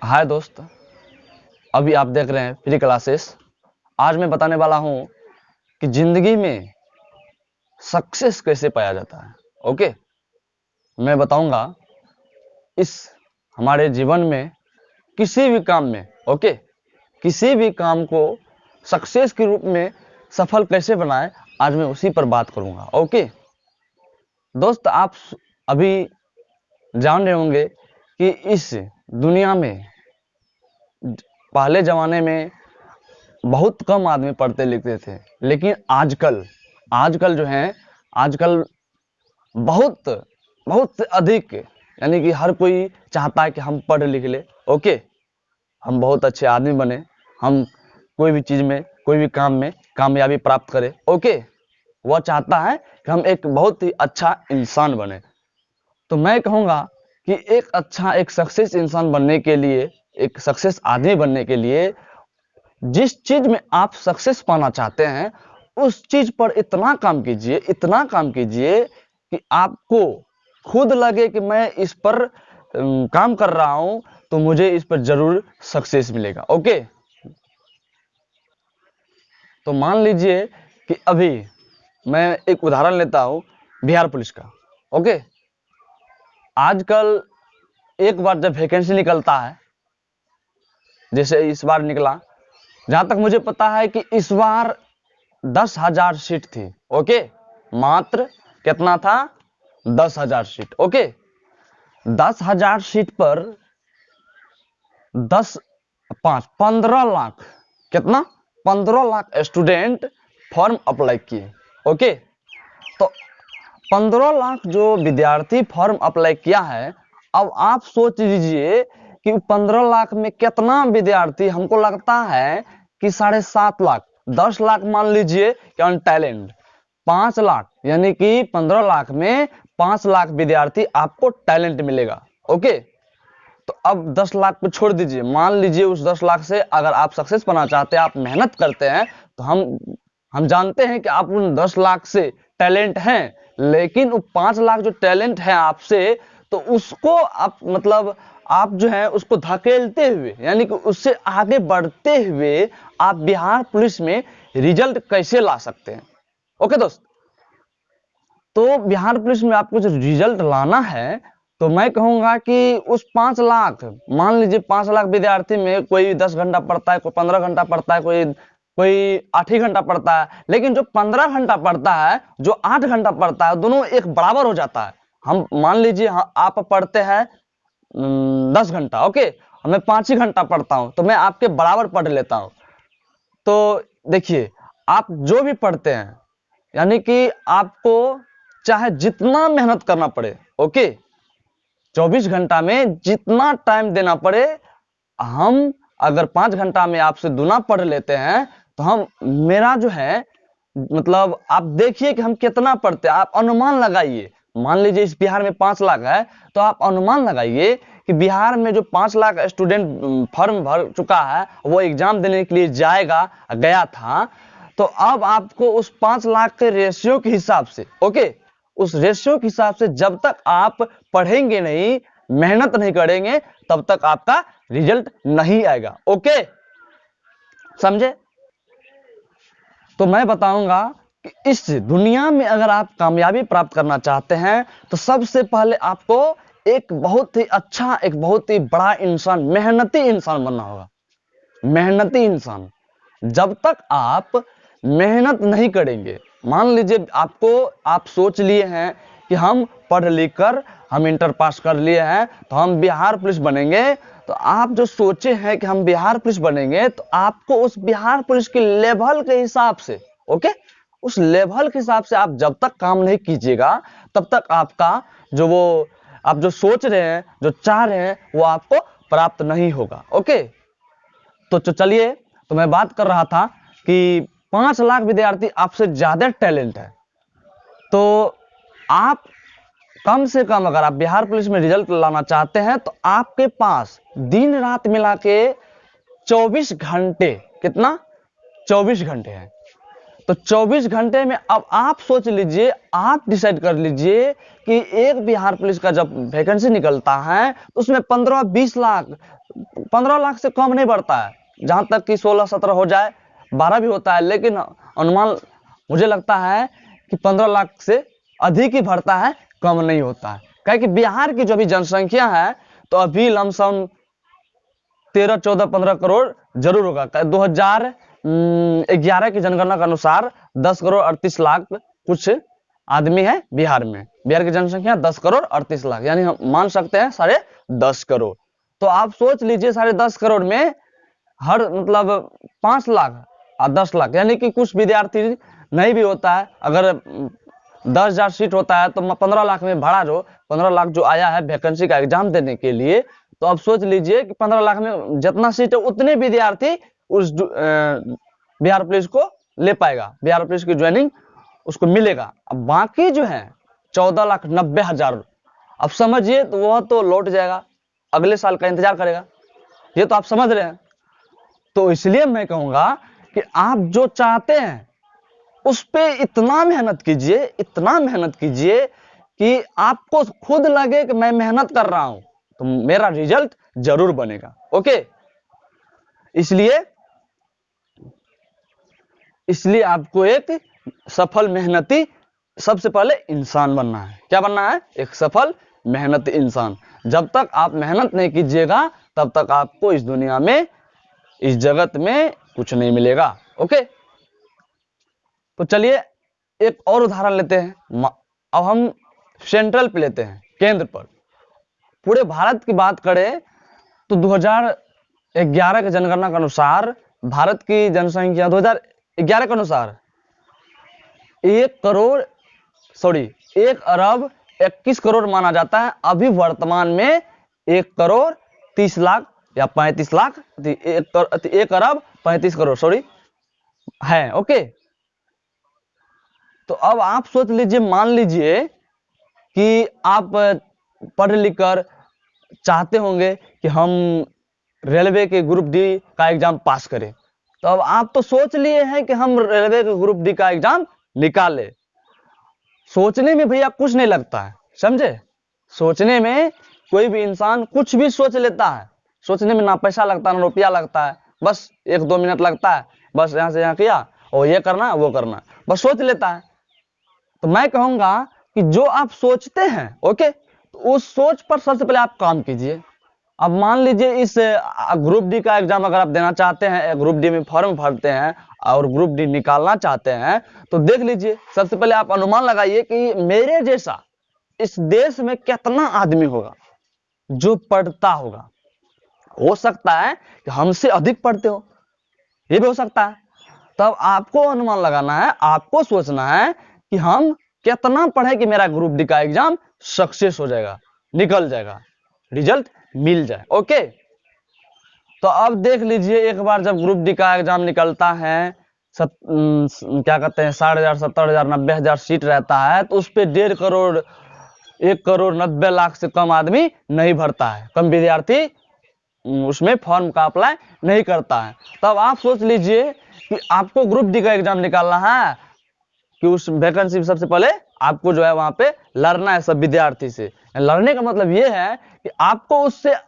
हाय दोस्त, अभी आप देख रहे हैं फ्री क्लासेस। आज मैं बताने वाला हूं कि जिंदगी में सक्सेस कैसे पाया जाता है। ओके, मैं बताऊंगा इस हमारे जीवन में किसी भी काम में, ओके, किसी भी काम को सक्सेस के रूप में सफल कैसे बनाएं, आज मैं उसी पर बात करूंगा। ओके दोस्त, आप अभी जान रहे होंगे कि इस दुनिया में पहले जमाने में बहुत कम आदमी पढ़ते लिखते थे, लेकिन आजकल आजकल जो है आजकल बहुत बहुत से अधिक, यानी कि हर कोई चाहता है कि हम पढ़ लिख ले। ओके, हम बहुत अच्छे आदमी बने, हम कोई भी चीज में, कोई भी काम में कामयाबी प्राप्त करें। ओके, वह चाहता है कि हम एक बहुत ही अच्छा इंसान बने। तो मैं कहूँगा कि एक अच्छा, एक सक्सेस इंसान बनने के लिए, एक सक्सेस आदमी बनने के लिए, जिस चीज में आप सक्सेस पाना चाहते हैं उस चीज पर इतना काम कीजिए, इतना काम कीजिए कि आपको खुद लगे कि मैं इस पर काम कर रहा हूं तो मुझे इस पर जरूर सक्सेस मिलेगा। ओके, तो मान लीजिए कि अभी मैं एक उदाहरण लेता हूं बिहार पुलिस का। ओके, आजकल एक बार जब वैकेंसी निकलता है, जैसे इस बार निकला, जहां तक मुझे पता है कि इस बार 10,000 सीट थी। ओके, मात्र कितना था? 10,000 सीट। ओके, 10,000 सीट पर 10 5 15 लाख, कितना? 15 लाख स्टूडेंट फॉर्म अप्लाई किए। ओके, तो 15 लाख जो विद्यार्थी फॉर्म अप्लाई किया है, अब आप सोच लीजिए कि 15 लाख में कितना विद्यार्थी, हमको लगता है कि 7.5 लाख, 10 लाख मान लीजिए कि ऑन टैलेंट, 5 लाख, यानी कि 15 लाख में 5 लाख विद्यार्थी आपको टैलेंट मिलेगा। ओके, तो अब 10 लाख को छोड़ दीजिए, मान लीजिए उस 10 लाख से अगर आप सक्सेस पाना चाहते हैं, आप मेहनत करते हैं, तो हम जानते हैं कि आप उन 10 लाख से टैलेंट हैं, लेकिन वो 5 लाख जो टैलेंट है आपसे, तो उसको आप मतलब आप जो है उसको धकेलते हुए, यानी कि उससे आगे बढ़ते हुए आप बिहार पुलिस में रिजल्ट कैसे ला सकते हैं। ओके दोस्त, तो बिहार पुलिस में आपको जो रिजल्ट लाना है, तो मैं कहूंगा कि उस 5 लाख, मान लीजिए 5 लाख विद्यार्थी में कोई 10 घंटा पढ़ता है, कोई 15 घंटा पढ़ता है, कोई कोई 8 ही घंटा पढ़ता है, लेकिन जो 15 घंटा पढ़ता है, जो 8 घंटा पढ़ता है, दोनों एक बराबर हो जाता है। हम मान लीजिए आप पढ़ते हैं 10 घंटा, ओके, मैं 5 ही घंटा पढ़ता हूं, तो मैं आपके बराबर पढ़ लेता हूं। तो देखिए, आप जो भी पढ़ते हैं, यानी कि आपको चाहे जितना मेहनत करना पड़े, ओके, 24 घंटा में जितना टाइम देना पड़े, हम अगर 5 घंटा में आपसे दुना पढ़ लेते हैं, तो हम, मेरा जो है मतलब आप देखिए कि हम कितना पढ़ते हैं, आप अनुमान लगाइए। मान लीजिए इस बिहार में 5 लाख है, तो आप अनुमान लगाइए कि बिहार में जो 5 लाख स्टूडेंट फॉर्म भर चुका है, वो एग्जाम देने के लिए गया था, तो अब आपको उस 5 लाख के रेशियो के हिसाब से, ओके, उस रेशियो के हिसाब से जब तक आप पढ़ेंगे नहीं, मेहनत नहीं करेंगे, तब तक आपका रिजल्ट नहीं आएगा। ओके, समझे? तो मैं बताऊंगा कि इस दुनिया में अगर आप कामयाबी प्राप्त करना चाहते हैं, तो सबसे पहले आपको एक बहुत ही अच्छा, एक बहुत ही बड़ा इंसान, मेहनती इंसान बनना होगा। मेहनती इंसान, जब तक आप मेहनत नहीं करेंगे, मान लीजिए आप सोच लिए हैं कि हम पढ़ लिख कर, हम इंटर पास कर लिए हैं तो हम बिहार पुलिस बनेंगे, तो आप जो सोचे हैं कि हम बिहार पुलिस बनेंगे, तो आपको उस बिहार पुलिस के लेवल के हिसाब से, ओके, उस लेवल के हिसाब से आप जब तक काम नहीं कीजिएगा, तब तक आपका जो वो आप जो सोच रहे हैं, जो चाह रहे हैं, वो आपको प्राप्त नहीं होगा। ओके, तो चलिए, तो मैं बात कर रहा था कि 5 लाख विद्यार्थी आपसे ज्यादा टैलेंट है, तो आप कम से कम, अगर आप बिहार पुलिस में रिजल्ट लाना चाहते हैं, तो आपके पास दिन रात मिला के 24 घंटे, कितना? 24 घंटे है। तो 24 घंटे में अब आप सोच लीजिए, आप डिसाइड कर लीजिए कि एक बिहार पुलिस का जब वैकेंसी निकलता है तो उसमें 15-20 लाख, 15 लाख से कम नहीं बढ़ता है, जहां तक कि 16-17 हो जाए, 12 भी होता है, लेकिन अनुमान मुझे लगता है कि 15 लाख से अधिक ही भरता है, कम नहीं होता है। क्या कि बिहार की जो भी जनसंख्या है तो अभी लमसम 13-14-15 करोड़ जरूर होगा। 2011 की जनगणना के अनुसार 10 करोड़ 38 लाख कुछ आदमी है बिहार में। बिहार की जनसंख्या 10 करोड़ 38 लाख, यानी हम मान सकते हैं 10.5 करोड़। तो आप सोच लीजिए 10.5 करोड़ में हर मतलब 5 लाख और 10 लाख, यानी कि कुछ विद्यार्थी नहीं भी होता है। अगर 10,000 सीट होता है तो 15 लाख में भरा, जो 15 लाख जो आया है वैकेंसी का एग्जाम देने के लिए, तो अब सोच लीजिए कि 15 लाख में जितना सीट है उतने विद्यार्थी उस बिहार पुलिस को ले पाएगा, बिहार पुलिस की ज्वाइनिंग उसको मिलेगा। अब बाकी जो है 14,90,000, अब समझिए तो वह तो लौट जाएगा, अगले साल का इंतजार करेगा, ये तो आप समझ रहे हैं। तो इसलिए मैं कहूंगा कि आप जो चाहते हैं उस पे इतना मेहनत कीजिए, इतना मेहनत कीजिए कि आपको खुद लगे कि मैं मेहनत कर रहा हूं तो मेरा रिजल्ट जरूर बनेगा। ओके, इसलिए आपको एक सफल मेहनती सबसे पहले इंसान बनना है। क्या बनना है? एक सफल मेहनती इंसान। जब तक आप मेहनत नहीं कीजिएगा तब तक आपको इस दुनिया में, इस जगत में कुछ नहीं मिलेगा। ओके, तो चलिए एक और उदाहरण लेते हैं। अब हम सेंट्रल पे लेते हैं, केंद्र पर। पूरे भारत की बात करें तो 2011 की जनगणना के अनुसार भारत की जनसंख्या 2011 के अनुसार 1 अरब 21 करोड़ माना जाता है। अभी वर्तमान में 1 करोड़ 30 लाख या 35 लाख, 1 अरब 35 करोड़ सॉरी है। ओके, तो अब आप सोच लीजिए, मान लीजिए कि आप पढ़ लिख कर चाहते होंगे कि हम रेलवे के ग्रुप डी का एग्जाम पास करें, तो अब आप तो सोच लिए हैं कि हम रेलवे के ग्रुप डी का एग्जाम निकाले। सोचने में भैया कुछ नहीं लगता है, समझे? सोचने में कोई भी इंसान कुछ भी सोच लेता है। सोचने में ना पैसा लगता है ना रुपया लगता है, बस 1-2 मिनट लगता है, बस यहां से यहां किया और ये करना वो करना, बस सोच लेता है। तो मैं कहूंगा कि जो आप सोचते हैं, ओके, तो उस सोच पर सबसे पहले आप काम कीजिए। अब मान लीजिए इस ग्रुप डी का एग्जाम अगर आप देना चाहते हैं, ग्रुप डी में फॉर्म भरते हैं और ग्रुप डी निकालना चाहते हैं, तो देख लीजिए, सबसे पहले आप अनुमान लगाइए कि मेरे जैसा इस देश में कितना आदमी होगा जो पढ़ता होगा। हो सकता है कि हमसे अधिक पढ़ते हो, ये भी हो सकता है। तब आपको अनुमान लगाना है, आपको सोचना है कि हम कितना पढ़े कि मेरा ग्रुप डी का एग्जाम सक्सेस हो जाएगा, निकल जाएगा, रिजल्ट मिल जाए। ओके, तो अब देख लीजिए, एक बार जब ग्रुप डी का एग्जाम निकलता है, क्या कहते हैं 60,000, 70,000, 90,000 सीट रहता है, तो उस पर 1.5 करोड़ 1,90,00,000 से कम आदमी नहीं भरता है, कम विद्यार्थी उसमें फॉर्म का अप्लाई नहीं करता है। तब आप सोच लीजिए कि आपको ग्रुप डी का एग्जाम निकालना है कि उस वैकेंसी में सबसे पहले आपको जो है वहां पे लड़ना है सब विद्यार्थी से। लड़ने का मतलब ये है कि आपको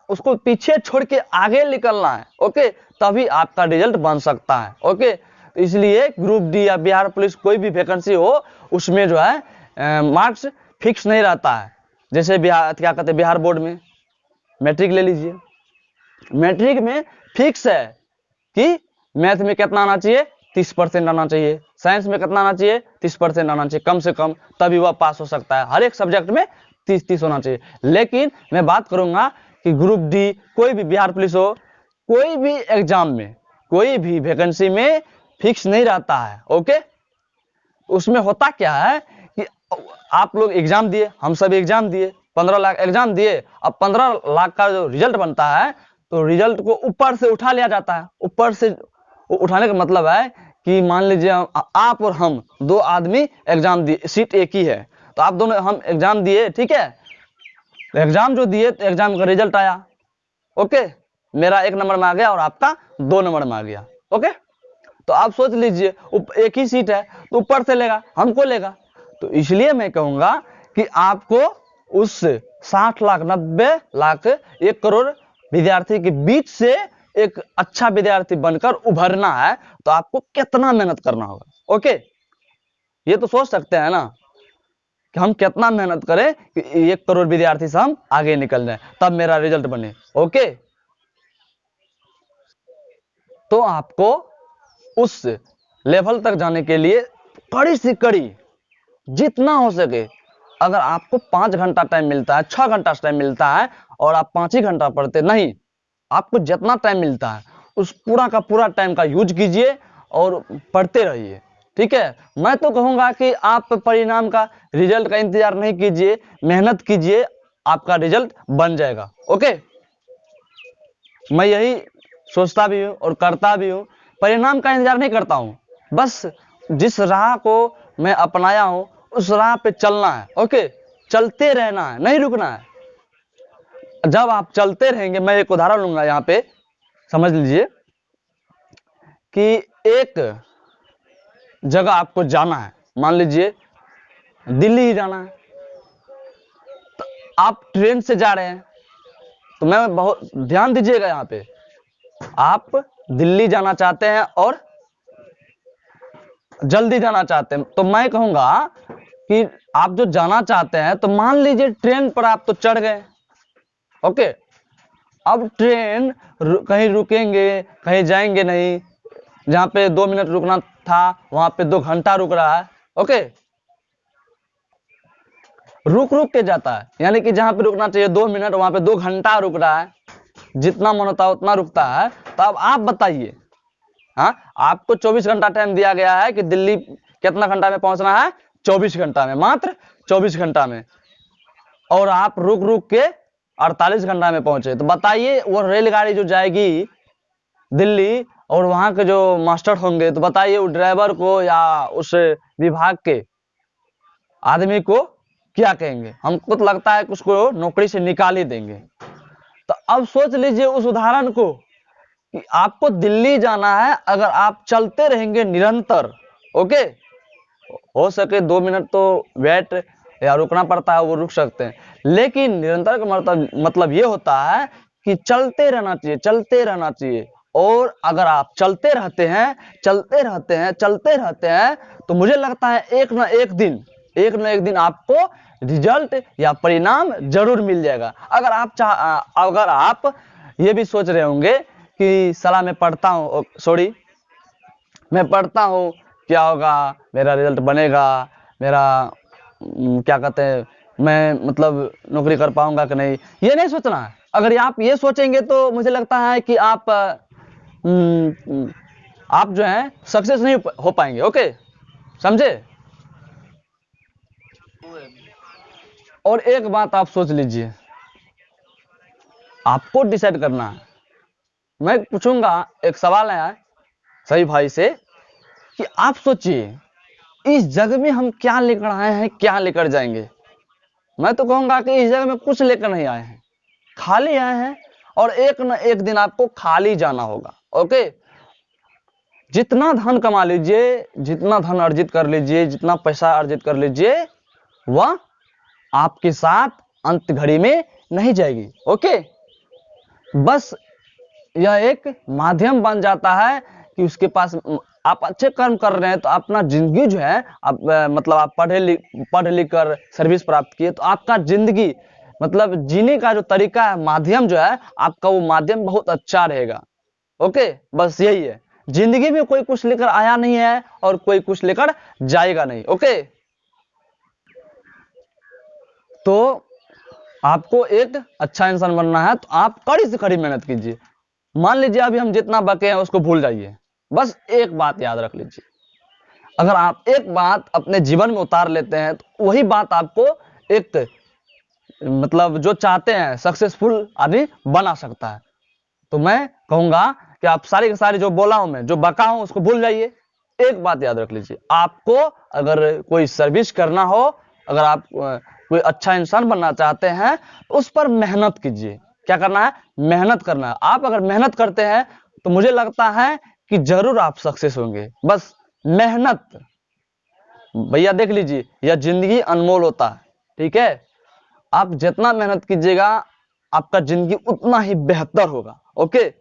उसको पीछे छोड़ के आगे निकलना है। ओके, तभी आपका रिजल्ट बन सकता है। ओके, तो इसलिए ग्रुप डी या बिहार पुलिस कोई भी वैकेंसी हो, उसमें जो है मार्क्स फिक्स नहीं रहता है। जैसे बिहार, क्या कहते हैं, बिहार बोर्ड में मैट्रिक ले लीजिए, मैट्रिक में फिक्स है कि मैथ में कितना आना चाहिए, 30% आना चाहिए, साइंस में कितना आना चाहिए, 30% आना चाहिए कम से कम, तभी वह पास हो सकता है। हर एक सब्जेक्ट में 30-30 होना चाहिए। लेकिन मैं बात करूंगा कि ग्रुप डी, कोई भी बिहार पुलिस हो, कोई भी एग्जाम में, कोई भी वैकेंसी में फिक्स नहीं रहता है। ओके, उसमें होता क्या है कि आप लोग एग्जाम दिए, हम सब एग्जाम दिए, 15 लाख एग्जाम दिए, अब 15 लाख का जो रिजल्ट बनता है तो रिजल्ट को ऊपर से उठा लिया जाता है। ऊपर से उठाने का मतलब है कि मान लीजिए आप और हम 2 आदमी एग्जाम दिए, सीट एक ही है, तो आप दोनों हम एग्जाम दिए, ठीक है, तो एग्जाम जो दिए तो एग्जाम का रिजल्ट आया। ओके, मेरा 1 नंबर में आ गया और आपका 2 नंबर में आ गया। ओके, तो आप सोच लीजिए एक ही सीट है तो ऊपर से लेगा, हमको लेगा। तो इसलिए मैं कहूंगा कि आपको उस 60 लाख 90 लाख 1 करोड़ विद्यार्थी के बीच से एक अच्छा विद्यार्थी बनकर उभरना है तो आपको कितना मेहनत करना होगा। ओके, ये तो सोच सकते हैं ना कि हम कितना मेहनत करें कि 1 करोड़ विद्यार्थी से हम आगे निकल जाए तब मेरा रिजल्ट बने। ओके, तो आपको उस लेवल तक जाने के लिए कड़ी से कड़ी जितना हो सके, अगर आपको 5 घंटा टाइम मिलता है, 6 घंटा टाइम मिलता है और आप 5 ही घंटा पढ़ते नहीं, आपको जितना टाइम मिलता है उस पूरा का पूरा टाइम का यूज कीजिए और पढ़ते रहिए। ठीक है, मैं तो कहूंगा कि आप परिणाम का, रिजल्ट का इंतजार नहीं कीजिए, मेहनत कीजिए, आपका रिजल्ट बन जाएगा। ओके, मैं यही सोचता भी हूं और करता भी हूं, परिणाम का इंतजार नहीं करता हूं, बस जिस राह को मैं अपनाया हूं उस राह पे चलना है। ओके, चलते रहना है, नहीं रुकना है। जब आप चलते रहेंगे, मैं एक उदाहरण लूंगा यहां पे, समझ लीजिए कि एक जगह आपको जाना है, मान लीजिए दिल्ली ही जाना है, तो आप ट्रेन से जा रहे हैं, तो मैं बहुत ध्यान दीजिएगा यहां पे, आप दिल्ली जाना चाहते हैं और जल्दी जाना चाहते हैं, तो मैं कहूंगा कि आप जो जाना चाहते हैं, तो मान लीजिए ट्रेन पर आप तो चढ़ गए। ओके, अब ट्रेन कहीं रुकेंगे, कहीं जाएंगे नहीं, जहां पे 2 मिनट रुकना था वहां पे 2 घंटा रुक रहा है। ओके, रुक रुक के जाता है, यानी कि जहां पे रुकना चाहिए 2 मिनट वहां पे 2 घंटा रुक रहा है, जितना मन होता है उतना रुकता है। तो अब आप बताइए, हाँ, आपको 24 घंटा टाइम दिया गया है कि दिल्ली कितना घंटा में पहुंचना है, 24 घंटा में, मात्र 24 घंटा में, और आप रुक रुक के 48 घंटा में पहुंचे। तो बताइए वो रेलगाड़ी जो जाएगी दिल्ली और वहां के जो मास्टर होंगे, तो बताइए वो ड्राइवर को या उस विभाग के आदमी को क्या कहेंगे? हमको तो लगता है कि उसको नौकरी से निकाल ही देंगे। तो अब सोच लीजिए उस उदाहरण को कि आपको दिल्ली जाना है, अगर आप चलते रहेंगे निरंतर, ओके, हो सके 2 मिनट तो वेट या रुकना पड़ता है, वो रुक सकते हैं, लेकिन निरंतर का मतलब ये होता है कि चलते रहना चाहिए, चलते रहना चाहिए। और अगर आप चलते रहते हैं, चलते रहते हैं, चलते रहते हैं, तो मुझे लगता है एक ना एक दिन आपको रिजल्ट या परिणाम जरूर मिल जाएगा। अगर आप ये भी सोच रहे होंगे कि साला मैं पढ़ता हूँ, सॉरी, मैं पढ़ता हूँ, क्या होगा, मेरा रिजल्ट बनेगा, मेरा क्या कहते हैं, मैं मतलब नौकरी कर पाऊंगा कि नहीं, ये नहीं सोचना है। अगर आप ये सोचेंगे तो मुझे लगता है कि आप जो है सक्सेस नहीं हो पाएंगे। ओके, समझे? और एक बात आप सोच लीजिए, आपको डिसाइड करना है। मैं पूछूंगा, एक सवाल है सही भाई से, कि आप सोचिए इस जग में हम क्या लेकर आए हैं, क्या लेकर जाएंगे? मैं तो कहूंगा कि इस जगह में कुछ लेकर नहीं आए हैं, खाली आए हैं, और एक न एक दिन आपको खाली जाना होगा। ओके, जितना धन कमा लीजिए, जितना धन अर्जित कर लीजिए, जितना पैसा अर्जित कर लीजिए, वह आपके साथ अंत घड़ी में नहीं जाएगी। ओके, बस यह एक माध्यम बन जाता है कि उसके पास, आप अच्छे कर्म कर रहे हैं तो अपना जिंदगी जो है, आप मतलब आप पढ़ लिख कर सर्विस प्राप्त किए, तो आपका जिंदगी मतलब जीने का जो तरीका है, माध्यम जो है आपका, वो माध्यम बहुत अच्छा रहेगा। ओके, बस यही है, जिंदगी में कोई कुछ लेकर आया नहीं है और कोई कुछ लेकर जाएगा नहीं। ओके, तो आपको एक अच्छा इंसान बनना है तो आप कड़ी से कड़ी मेहनत कीजिए। मान लीजिए अभी हम जितना बके हैं उसको भूल जाइए, बस एक बात याद रख लीजिए, अगर आप एक बात अपने जीवन में उतार लेते हैं तो वही बात आपको एक मतलब जो चाहते हैं सक्सेसफुल आदमी बना सकता है। तो मैं कहूंगा कि आप सारी की सारी जो बोला हूं मैं, जो बका हूं, उसको भूल जाइए। एक बात याद रख लीजिए, आपको अगर कोई सर्विस करना हो, अगर आप कोई अच्छा इंसान बनना चाहते हैं तो उस पर मेहनत कीजिए। क्या करना है? मेहनत करना है। आप अगर मेहनत करते हैं तो मुझे लगता है कि जरूर आप सक्सेस होंगे। बस मेहनत, भैया देख लीजिए, यह जिंदगी अनमोल होता है, ठीक है। आप जितना मेहनत कीजिएगा आपका जिंदगी उतना ही बेहतर होगा। ओके,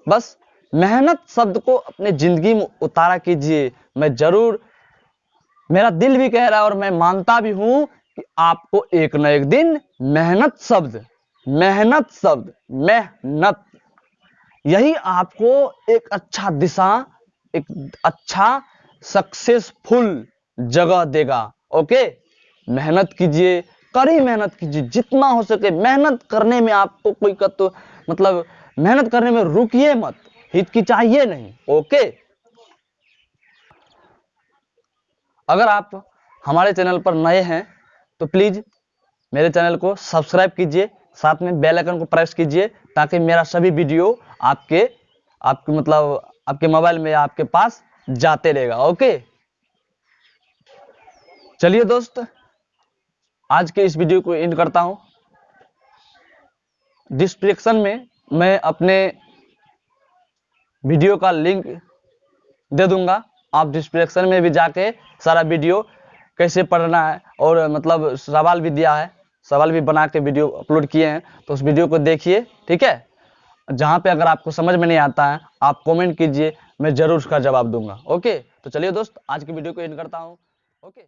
बस मेहनत शब्द को अपने जिंदगी में उतारा कीजिए। मैं जरूर, मेरा दिल भी कह रहा है और मैं मानता भी हूं कि आपको एक न एक दिन मेहनत शब्द, मेहनत यही आपको एक अच्छा दिशा, एक अच्छा सक्सेसफुल जगह देगा। ओके, मेहनत कीजिए, कड़ी मेहनत कीजिए, जितना हो सके मेहनत करने में। आपको कोई मतलब मेहनत करने में रुकिए मत, हिचकिचाइए नहीं। ओके, अगर आप हमारे चैनल पर नए हैं तो प्लीज मेरे चैनल को सब्सक्राइब कीजिए, साथ में बेल आइकन को प्रेस कीजिए, ताकि मेरा सभी वीडियो आपके आपके मोबाइल में आपके पास जाते रहेगा। ओके, चलिए दोस्त, आज के इस वीडियो को एंड करता हूं। डिस्क्रिप्शन में मैं अपने वीडियो का लिंक दे दूंगा, आप डिस्क्रिप्शन में भी जाके सारा वीडियो कैसे पढ़ना है, और मतलब सवाल भी दिया है, सवाल भी बना के वीडियो अपलोड किए हैं, तो उस वीडियो को देखिए, ठीक है। जहां पे अगर आपको समझ में नहीं आता है आप कमेंट कीजिए, मैं जरूर उसका जवाब दूंगा। ओके, तो चलिए दोस्त, आज की वीडियो को एंड करता हूं। ओके।